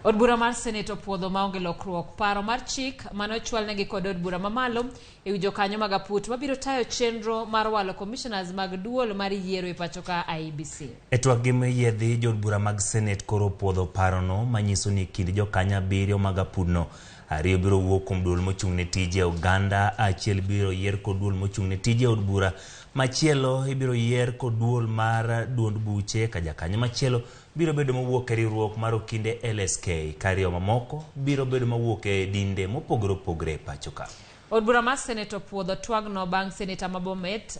Od bura mar Senet opuodho maonge lokruok paro mar chik mane ochwalnegi kod od bura mamalo ewi jokanyo mag aput mabiro tayo chenro mar walo komishonas mag duol mar yiero e pacho ka IEBC. E twak gi moyiedhi, jod bura mag Senet koro opuodho parono manyiso ni kind jokanyo 7 mag apudno, 2 biro wuok kuom duol mochung' ne tije oganda, 1 biro yier kod duol mochung' ne tije od bura, machielo ibiro yier kod duol mar duond buche, ka jakanyo machielo biro bedo mawuok e riwruok mar okinde LSK, kariyo mamoko biro bedo mawuok e dinde mopogore opogore e pacho ka. Od bura mar Senet opuodho twagno bang' seneta mabomet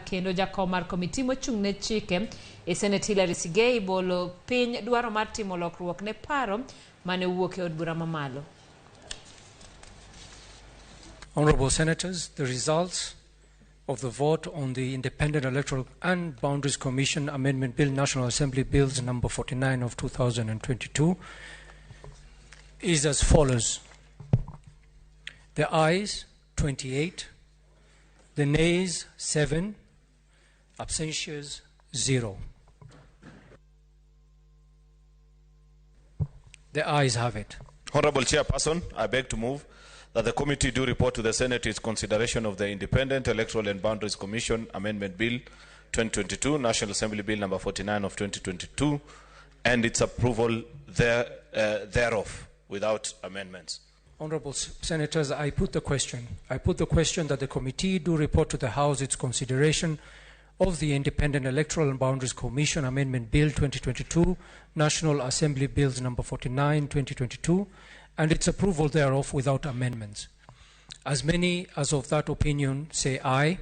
kendo jakom mar komiti mochung' ne chike e Senet Hilary Sigei bolo piny dwaro mar timo lokruok ne paro mane wuok e od bura mamalo. Honorable Senators, the results of the vote on the Independent Electoral and Boundaries Commission Amendment Bill, National Assembly Bills number 49 of 2022 is as follows. The ayes 28, the nays 7, abstentions 0. The ayes have it. Honorable Chairperson, I beg to move that the committee do report to the Senate its consideration of the Independent Electoral and Boundaries Commission Amendment Bill 2022, National Assembly Bill number 49 of 2022, and its approval thereof without amendments. Honorable Senators, I put the question. I put the question that the committee do report to the House its consideration of the Independent Electoral and Boundaries Commission Amendment Bill 2022, National Assembly Bills number 49, 2022, and its approval thereof without amendments. As many as of that opinion say aye.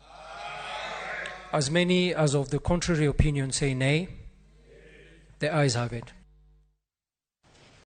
Aye. As many as of the contrary opinion say nay. The ayes have it.